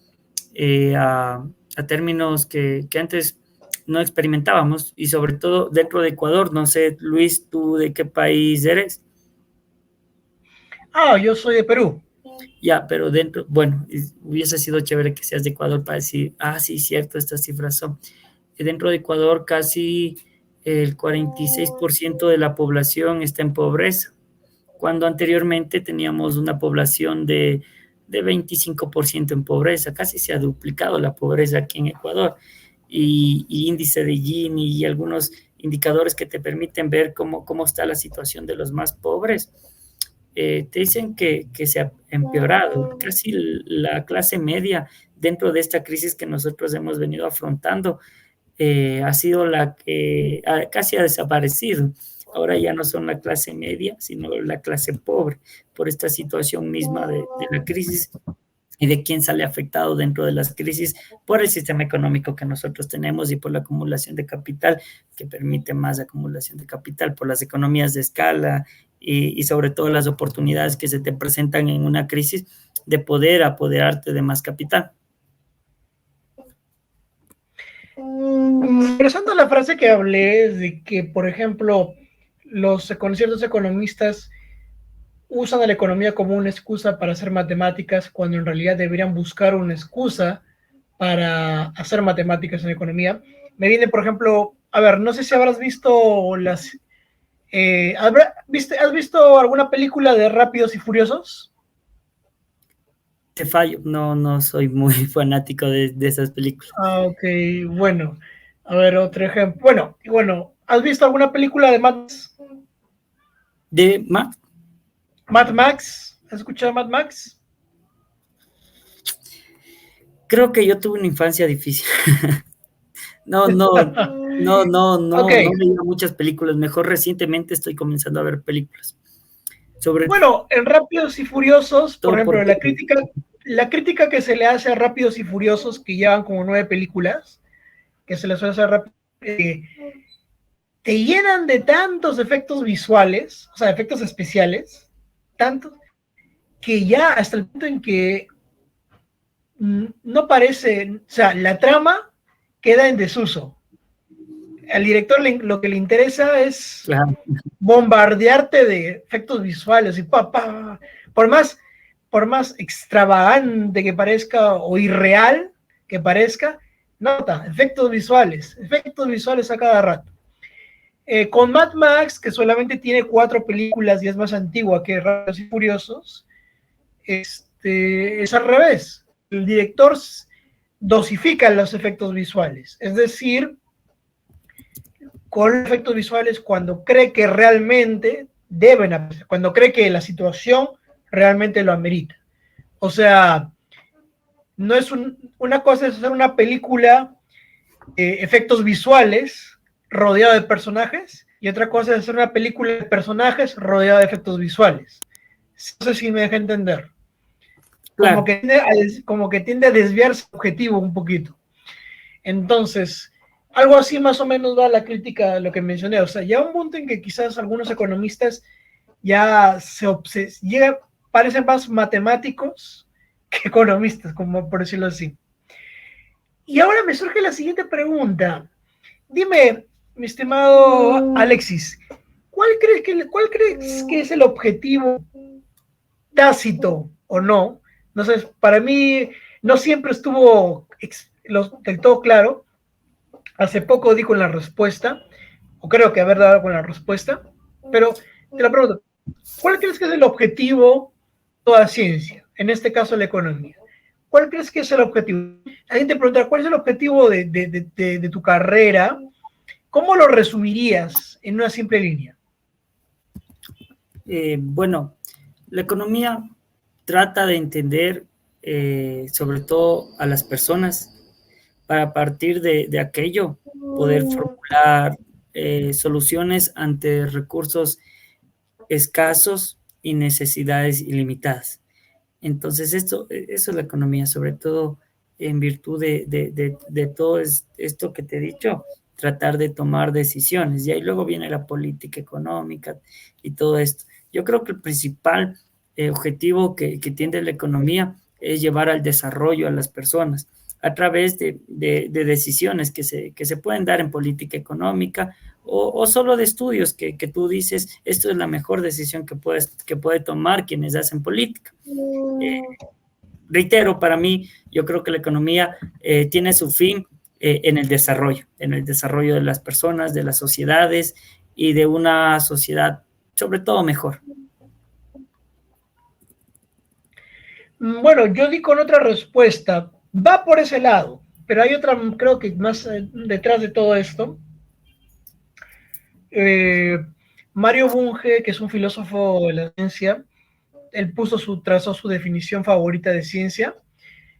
a términos que antes no experimentábamos, y sobre todo dentro de Ecuador. No sé, Luis, ¿tú de qué país eres? Yo soy de Perú. Ya, pero dentro, bueno, hubiese sido chévere que seas de Ecuador para decir, sí, cierto, estas cifras son. Dentro de Ecuador casi el 46% de la población está en pobreza, cuando anteriormente teníamos una población de 25% en pobreza. Casi se ha duplicado la pobreza aquí en Ecuador. Y índice de Gini y algunos indicadores que te permiten ver cómo está la situación de los más pobres, te dicen que se ha empeorado. Casi la clase media dentro de esta crisis que nosotros hemos venido afrontando ha sido la que casi ha desaparecido. Ahora ya no son la clase media, sino la clase pobre, por esta situación misma de la crisis y de quién sale afectado dentro de las crisis por el sistema económico que nosotros tenemos y por la acumulación de capital, que permite más acumulación de capital, por las economías de escala y sobre todo las oportunidades que se te presentan en una crisis de poder apoderarte de más capital. Regresando a la frase que hablé, de que, por ejemplo, con ciertos economistas usan a la economía como una excusa para hacer matemáticas, cuando en realidad deberían buscar una excusa para hacer matemáticas en economía. Me viene, por ejemplo, a ver, no sé si habrás visto ¿has visto alguna película de Rápidos y Furiosos? Te fallo, no soy muy fanático de esas películas. Ok, bueno. A ver, otro ejemplo. Bueno, ¿has visto alguna película de Mad Max? ¿De Max? Mad Max, ¿has escuchado Mad Max? Creo que yo tuve una infancia difícil. No Okay. veía muchas películas. Mejor recientemente estoy comenzando a ver películas. Bueno, en Rápidos y Furiosos, por ejemplo, la crítica la crítica que se le hace a Rápidos y Furiosos, que llevan como 9 películas, que se les suele hacer rápido, te llenan de tantos efectos visuales, o sea, efectos especiales, tantos, que ya hasta el punto en que no parece, o sea, la trama queda en desuso. Al director lo que le interesa es Claro. bombardearte de efectos visuales y por más extravagante que parezca o irreal que parezca, nota, efectos visuales a cada rato. Con Mad Max, que solamente tiene 4 películas y es más antigua que Rápidos y Furiosos, es al revés. El director dosifica los efectos visuales, es decir, con efectos visuales cuando cree que realmente deben aparecer, cuando cree que la situación realmente lo amerita. O sea, no es una cosa es hacer una película, efectos visuales rodeado de personajes, y otra cosa es hacer una película de personajes rodeado de efectos visuales. No sé si me deja entender. Claro. Como que tiende a desviar su objetivo un poquito. Entonces, algo así más o menos va la crítica de lo que mencioné. O sea, ya un punto en que quizás algunos economistas ya parecen más matemáticos que economistas, como por decirlo así. Y ahora me surge la siguiente pregunta. Dime, mi estimado Alexis, ¿cuál crees que es el objetivo tácito o no? No sé, para mí no siempre estuvo del todo claro. Hace poco di con la respuesta, o creo que haber dado con la respuesta, pero te la pregunto, ¿cuál crees que es el objetivo de toda ciencia? En este caso, la economía. ¿Cuál crees que es el objetivo? Alguien te pregunta, ¿cuál es el objetivo de tu carrera? ¿Cómo lo resumirías en una simple línea? Bueno, la economía trata de entender sobre todo a las personas para a partir de aquello poder formular soluciones ante recursos escasos y necesidades ilimitadas. Entonces, eso es la economía, sobre todo en virtud de todo esto que te he dicho, tratar de tomar decisiones. Y ahí luego viene la política económica y todo esto. Yo creo que el principal objetivo que tiene la economía es llevar al desarrollo a las personas a través de decisiones que se pueden dar en política económica o solo de estudios que tú dices, esto es la mejor decisión que puede tomar quienes hacen política. Reitero, para mí, yo creo que la economía tiene su fin en el desarrollo de las personas, de las sociedades y de una sociedad, sobre todo, mejor. Bueno, yo di con otra respuesta. Va por ese lado, pero hay otra, creo que más detrás de todo esto. Mario Bunge, que es un filósofo de la ciencia, él trazó su definición favorita de ciencia,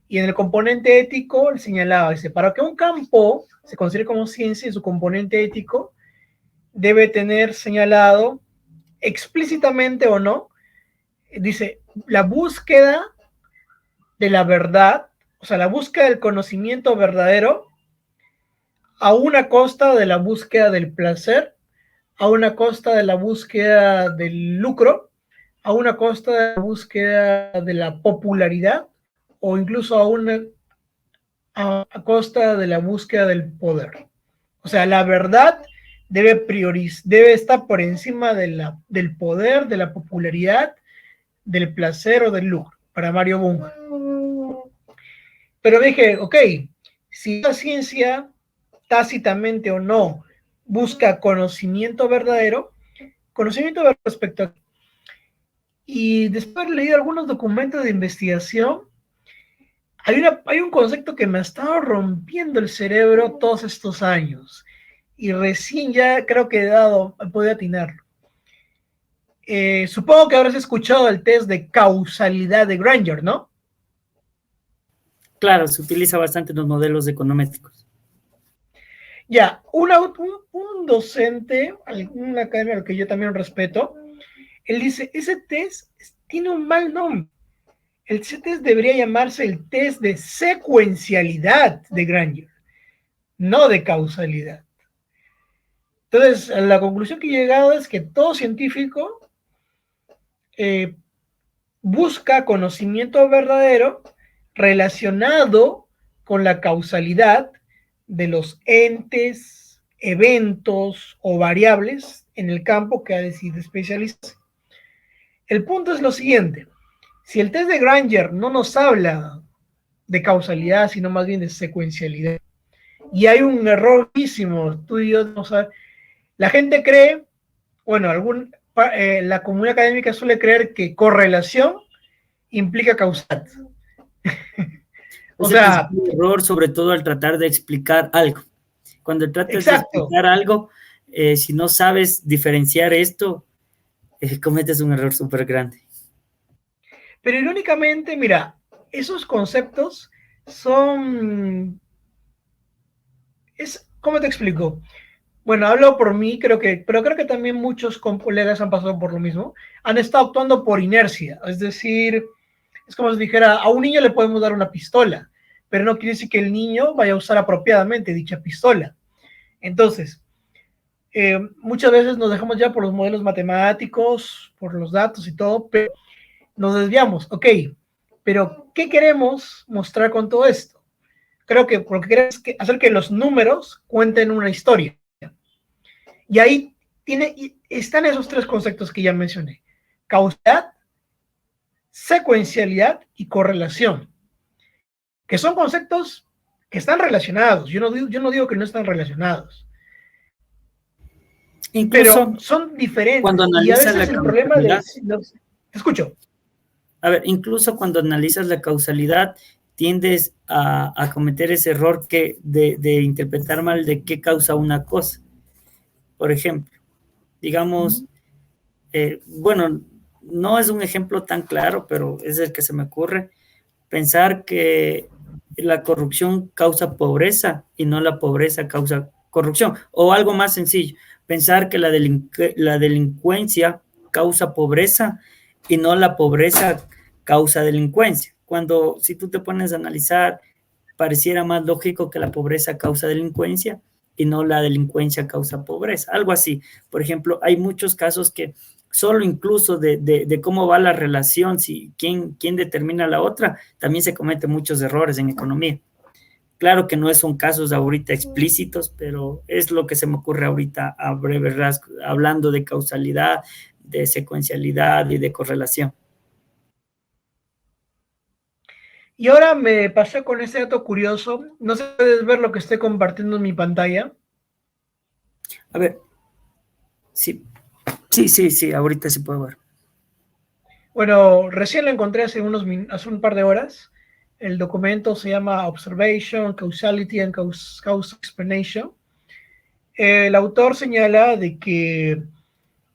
y en el componente ético él señalaba, dice, para que un campo se considere como ciencia, en su componente ético debe tener señalado explícitamente o no, dice, la búsqueda de la verdad, o sea, la búsqueda del conocimiento verdadero a una costa de la búsqueda del placer, a una costa de la búsqueda del lucro, a una costa de la búsqueda de la popularidad o incluso a costa de la búsqueda del poder. O sea, la verdad debe estar por encima del poder, de la popularidad, del placer o del lucro, para Mario Bunge. Pero dije, ok, si la ciencia, tácitamente o no, busca conocimiento verdadero respecto a... Y después leí algunos documentos de investigación. Hay un concepto que me ha estado rompiendo el cerebro todos estos años y recién ya creo que he podido atinarlo. Supongo que habrás escuchado el test de causalidad de Granger, ¿no? Claro, se utiliza bastante en los modelos econométricos. Ya, un docente, un académico al que yo también respeto, él dice, ese test tiene un mal nombre. Ese test debería llamarse el test de secuencialidad de Granger, no de causalidad. Entonces, la conclusión que he llegado es que todo científico busca conocimiento verdadero relacionado con la causalidad de los entes, eventos o variables en el campo que ha decidido especializarse. El punto es lo siguiente: si el test de Granger no nos habla de causalidad, sino más bien de secuencialidad, y hay un errorísimo, tú y yo no sabes, la gente cree, bueno, la comunidad académica suele creer que correlación implica causal. O Es el sea, principal error, sobre todo al tratar de explicar algo. Cuando tratas de exacto. explicar algo, si no sabes diferenciar esto, cometes un error súper grande. Pero irónicamente, mira, esos conceptos son... ¿Cómo te explico? Bueno, hablo por mí, pero creo que también muchos colegas han pasado por lo mismo. Han estado actuando por inercia. Es decir, es como si dijera, a un niño le podemos dar una pistola, pero no quiere decir que el niño vaya a usar apropiadamente dicha pistola. Entonces, muchas veces nos dejamos ya por los modelos matemáticos, por los datos y todo, pero nos desviamos. Ok, pero ¿qué queremos mostrar con todo esto? Creo que lo que queremos es hacer que los números cuenten una historia. Y ahí están esos tres conceptos que ya mencioné: causalidad, secuencialidad y correlación, que son conceptos que están relacionados. Yo no digo que no están relacionados, pero Incluso son cuando diferentes. Y a analizas veces la el problema de... causalidad, Te escucho. a ver, incluso cuando analizas la causalidad, tiendes a cometer ese error de interpretar mal de qué causa una cosa. Por ejemplo, digamos, bueno, no es un ejemplo tan claro, pero es el que se me ocurre. Pensar que la corrupción causa pobreza y no la pobreza causa corrupción. O algo más sencillo, pensar que la delincuencia causa pobreza y no la pobreza causa delincuencia. Cuando si tú te pones a analizar, pareciera más lógico que la pobreza causa delincuencia y no la delincuencia causa pobreza. Algo así. Por ejemplo, hay muchos casos que solo incluso de cómo va la relación, si quién determina la otra, también se cometen muchos errores en economía. Claro que no son casos ahorita explícitos, pero es lo que se me ocurre ahorita a breve rasgo, hablando de causalidad, de secuencialidad y de correlación. Y ahora me pasé con este dato curioso. No sé si puedes ver lo que estoy compartiendo en mi pantalla. A ver, sí, ahorita se puede ver. Bueno, recién lo encontré hace hace un par de horas. El documento se llama Observation, Causality and Cause Explanation. El autor señala de que,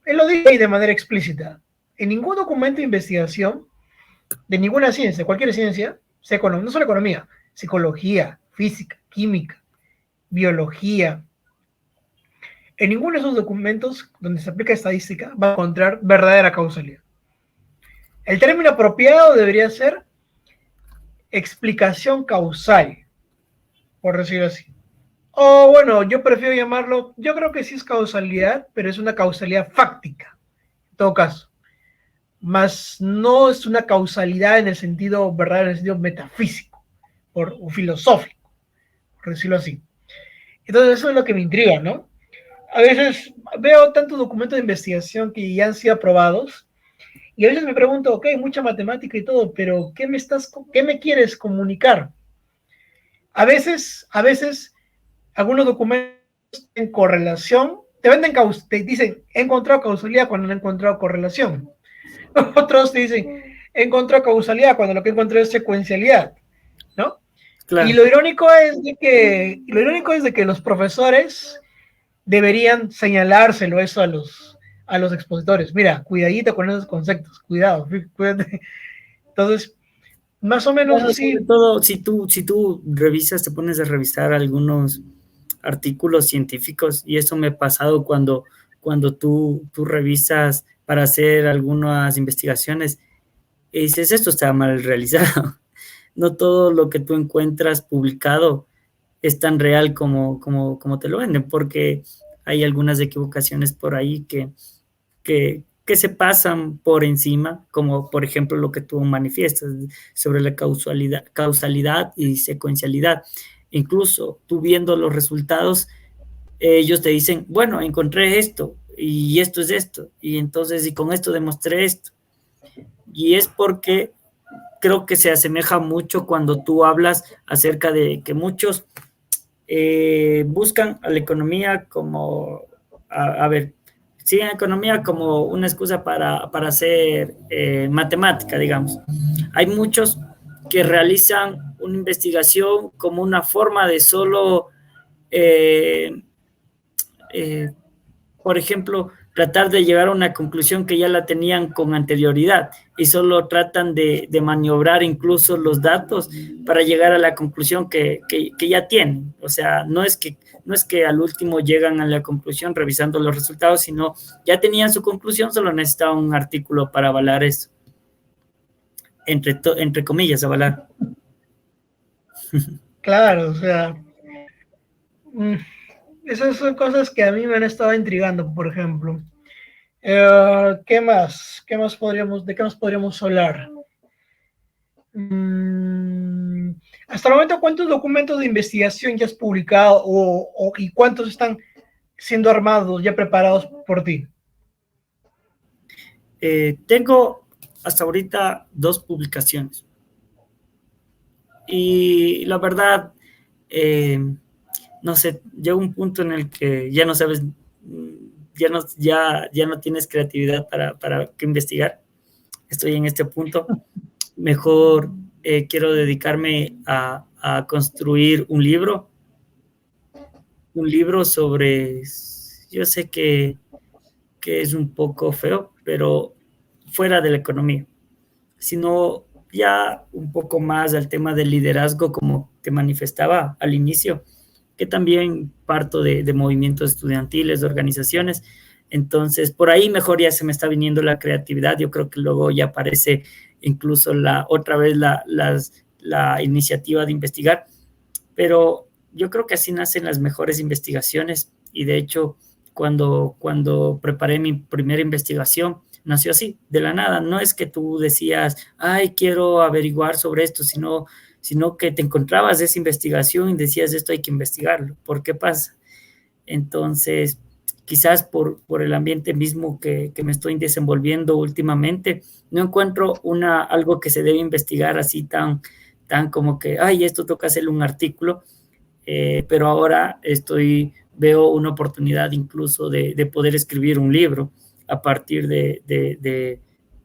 él lo dice de manera explícita, en ningún documento de investigación de ninguna ciencia, cualquier ciencia, no solo economía, psicología, física, química, biología, en ninguno de esos documentos donde se aplica estadística va a encontrar verdadera causalidad. El término apropiado debería ser explicación causal, por decirlo así. O bueno, yo prefiero llamarlo, yo creo que sí es causalidad, pero es una causalidad fáctica, en todo caso. Más no es una causalidad en el sentido verdadero, en el sentido metafísico o filosófico, por decirlo así. Entonces eso es lo que me intriga, ¿no? A veces veo tantos documentos de investigación que ya han sido aprobados y a veces me pregunto, ok, mucha matemática y todo, pero ¿qué me quieres comunicar? A veces algunos documentos en correlación te dicen, he encontrado causalidad cuando no he encontrado correlación. Otros te dicen, he encontrado causalidad cuando lo que encontré es secuencialidad, ¿no? Y Claro. lo irónico es de que los profesores deberían señalárselo eso a los expositores. Mira, cuidadito con esos conceptos, cuidado, cuídate. Entonces, más o menos Bueno, sobre así. todo si tú revisas, te pones a revisar algunos artículos científicos y eso me ha pasado cuando tú revisas para hacer algunas investigaciones. y dices, esto está mal realizado. No todo lo que tú encuentras publicado es tan real como te lo venden, porque hay algunas equivocaciones por ahí que se pasan por encima, como por ejemplo lo que tú manifiestas sobre la causalidad y secuencialidad. Incluso tú viendo los resultados, ellos te dicen, bueno, encontré esto y esto es esto, y entonces y con esto demostré esto. Y es porque creo que se asemeja mucho cuando tú hablas acerca de que muchos buscan a la economía como, a ver, siguen economía como una excusa para hacer matemática, digamos. Hay muchos que realizan una investigación como una forma de solo eh, eh, por ejemplo, tratar de llegar a una conclusión que ya la tenían con anterioridad y solo tratan de maniobrar incluso los datos para llegar a la conclusión que ya tienen. O sea, no es que al último llegan a la conclusión revisando los resultados, sino ya tenían su conclusión, solo necesitaban un artículo para avalar eso. Entre comillas, avalar. Claro, o sea, mm, esas son cosas que a mí me han estado intrigando, por ejemplo. ¿Qué más? ¿De qué más podríamos hablar? Mm, hasta el momento, ¿cuántos documentos de investigación ya has publicado y cuántos están siendo armados, ya preparados por ti? Tengo hasta ahorita 2 publicaciones. Y la verdad, eh, no sé, llega un punto en el que ya no sabes, ya no tienes creatividad para que investigar. Estoy en este punto. Mejor quiero dedicarme a construir un libro sobre, yo sé que es un poco feo, pero fuera de la economía, sino ya un poco más al tema del liderazgo, como te manifestaba al inicio, que también parto de movimientos estudiantiles, de organizaciones. Entonces, por ahí mejor ya se me está viniendo la creatividad. Yo creo que luego ya aparece incluso otra vez la iniciativa de investigar, pero yo creo que así nacen las mejores investigaciones y de hecho, cuando preparé mi primera investigación, nació así, de la nada. No es que tú decías, ay, quiero averiguar sobre esto, sino que te encontrabas esa investigación y decías, esto hay que investigarlo. ¿Por qué pasa? Entonces, quizás por el ambiente mismo que me estoy desenvolviendo últimamente, no encuentro algo que se debe investigar así tan como que, ay, esto toca hacerle un artículo, pero ahora veo una oportunidad incluso de poder escribir un libro a partir de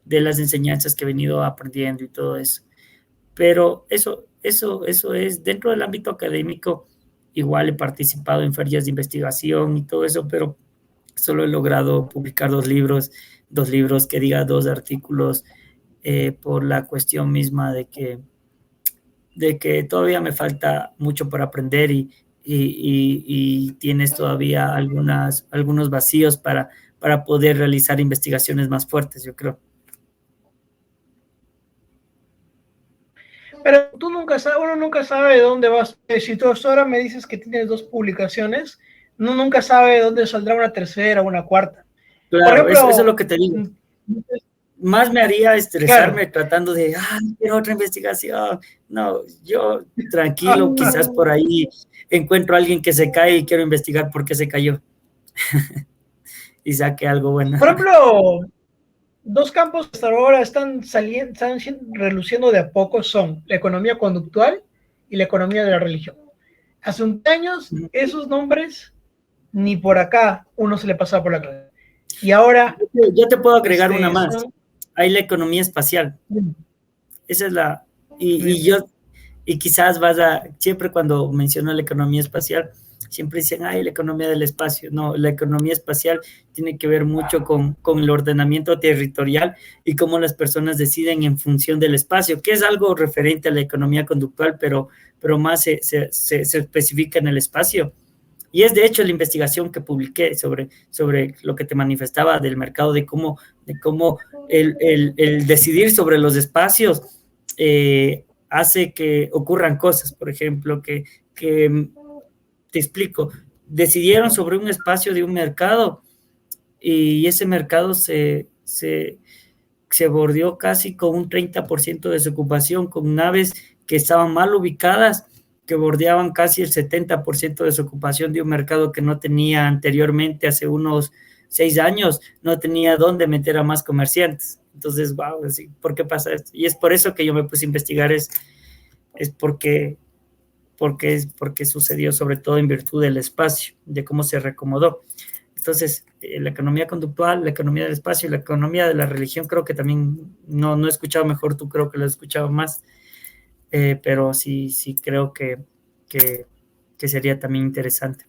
las enseñanzas que he venido aprendiendo y todo eso. Pero eso es dentro del ámbito académico. Igual he participado en ferias de investigación y todo eso, pero solo he logrado publicar 2 libros que diga 2 artículos, por la cuestión misma de que todavía me falta mucho por aprender y tienes todavía algunos vacíos para poder realizar investigaciones más fuertes, yo creo. Pero uno nunca sabe de dónde vas. Si tú ahora me dices que tienes 2 publicaciones, uno nunca sabe de dónde saldrá una tercera o una cuarta. Por Claro, eso es ejemplo, lo que te digo. Más me haría estresarme claro. tratando de, quiero otra investigación. No, yo tranquilo, quizás por ahí encuentro a alguien que se cae y quiero investigar por qué se cayó y saque algo bueno. Por ejemplo, 2 campos que hasta ahora están reluciendo de a poco son la economía conductual y la economía de la religión. Hace un años, esos nombres ni por acá uno se le pasaba por la cabeza. Y ahora... Yo te puedo agregar una más. Hay la economía espacial. Esa es y quizás siempre cuando menciono la economía espacial, siempre dicen, la economía del espacio. No, la economía espacial tiene que ver mucho con el ordenamiento territorial y cómo las personas deciden en función del espacio, que es algo referente a la economía conductual, pero más se especifica en el espacio. Y es de hecho la investigación que publiqué sobre lo que te manifestaba del mercado, de cómo el decidir sobre los espacios hace que ocurran cosas, por ejemplo, que te explico, decidieron sobre un espacio de un mercado y ese mercado se bordeó casi con un 30% de desocupación, con naves que estaban mal ubicadas, que bordeaban casi el 70% de desocupación de un mercado que no tenía anteriormente, hace unos 6 años, no tenía dónde meter a más comerciantes. Entonces, wow, ¿por qué pasa esto? Y es por eso que yo me puse a investigar, es porque sucedió sobre todo en virtud del espacio, de cómo se reacomodó. Entonces, la economía conductual, la economía del espacio y la economía de la religión, creo que también no he escuchado mejor, tú creo que lo has escuchado más, pero sí creo que sería también interesante.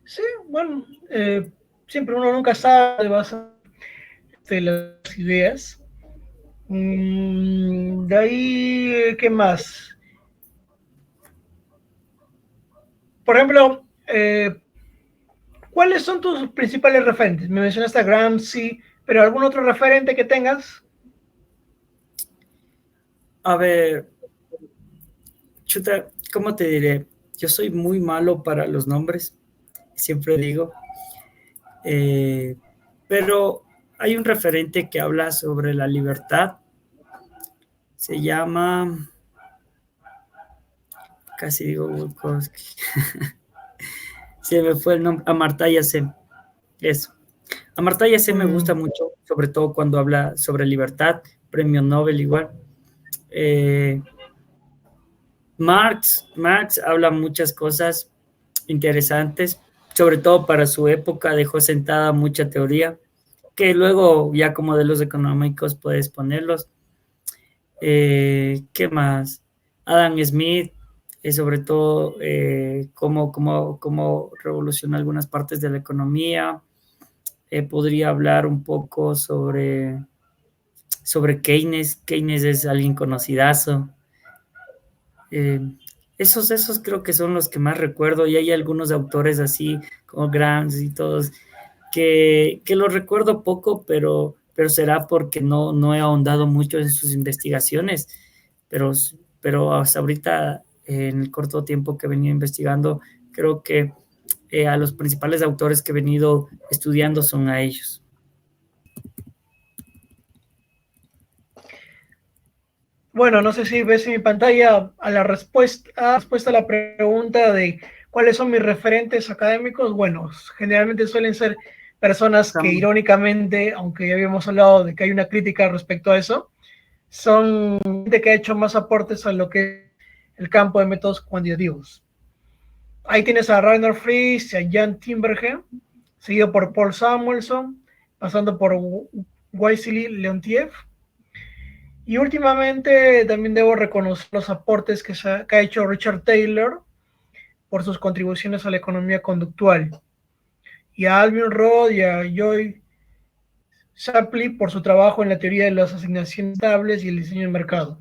Sí, bueno, siempre uno nunca sabe de basar las ideas. De ahí, ¿qué más? Por ejemplo, ¿cuáles son tus principales referentes? Me mencionaste a Gramsci, pero ¿algún otro referente que tengas? A ver, chuta, ¿cómo te diré? Yo soy muy malo para los nombres, siempre digo, pero hay un referente que habla sobre la libertad, se llama, casi digo Bukowski, se me fue el nombre, Amartya Sen, eso. Amartya Sen me gusta mucho, sobre todo cuando habla sobre libertad, premio Nobel igual. Marx habla muchas cosas interesantes, sobre todo para su época dejó sentada mucha teoría, que luego ya como modelos económicos puedes ponerlos. ¿Qué más? Adam Smith, sobre todo cómo revoluciona algunas partes de la economía. Podría hablar un poco sobre Keynes. Keynes es alguien conocidazo. Esos creo que son los que más recuerdo, y hay algunos autores así como Gramsci y todos que los recuerdo poco, pero será porque no he ahondado mucho en sus investigaciones, pero hasta ahorita, en el corto tiempo que he venido investigando, creo que a los principales autores que he venido estudiando son a ellos. Bueno, no sé si ves en mi pantalla a la respuesta a la pregunta de cuáles son mis referentes académicos. Bueno, generalmente suelen ser personas que irónicamente, aunque ya habíamos hablado de que hay una crítica respecto a eso, son gente que ha hecho más aportes a lo que es el campo de métodos cuantitativos. Ahí tienes a Rainer Fries y a Jan Timbergen, seguido por Paul Samuelson, pasando por Wassily Leontiev. Y últimamente también debo reconocer los aportes que ha hecho Richard Taylor por sus contribuciones a la economía conductual, y a Alvin Roth y a Joy Shapley por su trabajo en la teoría de las asignaciones estables y el diseño del mercado.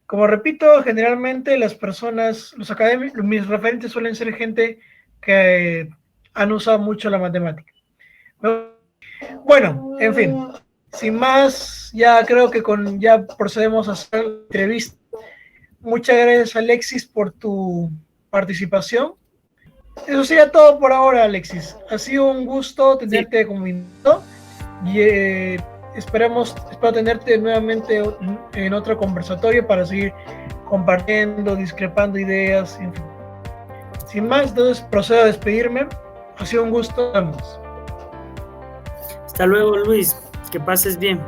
Como repito, generalmente las personas, los académicos, mis referentes suelen ser gente que han usado mucho la matemática. Bueno, en fin, sin más, ya creo que ya procedemos a hacer la entrevista. Muchas gracias, Alexis, por tu participación. Eso sería todo por ahora, Alexis. Ha sido un gusto tenerte como invitado y espero tenerte nuevamente en otro conversatorio para seguir compartiendo, discrepando ideas, en fin. Sin más, entonces procedo a despedirme. Ha sido un gusto. Hasta luego, Luis. Que pases bien.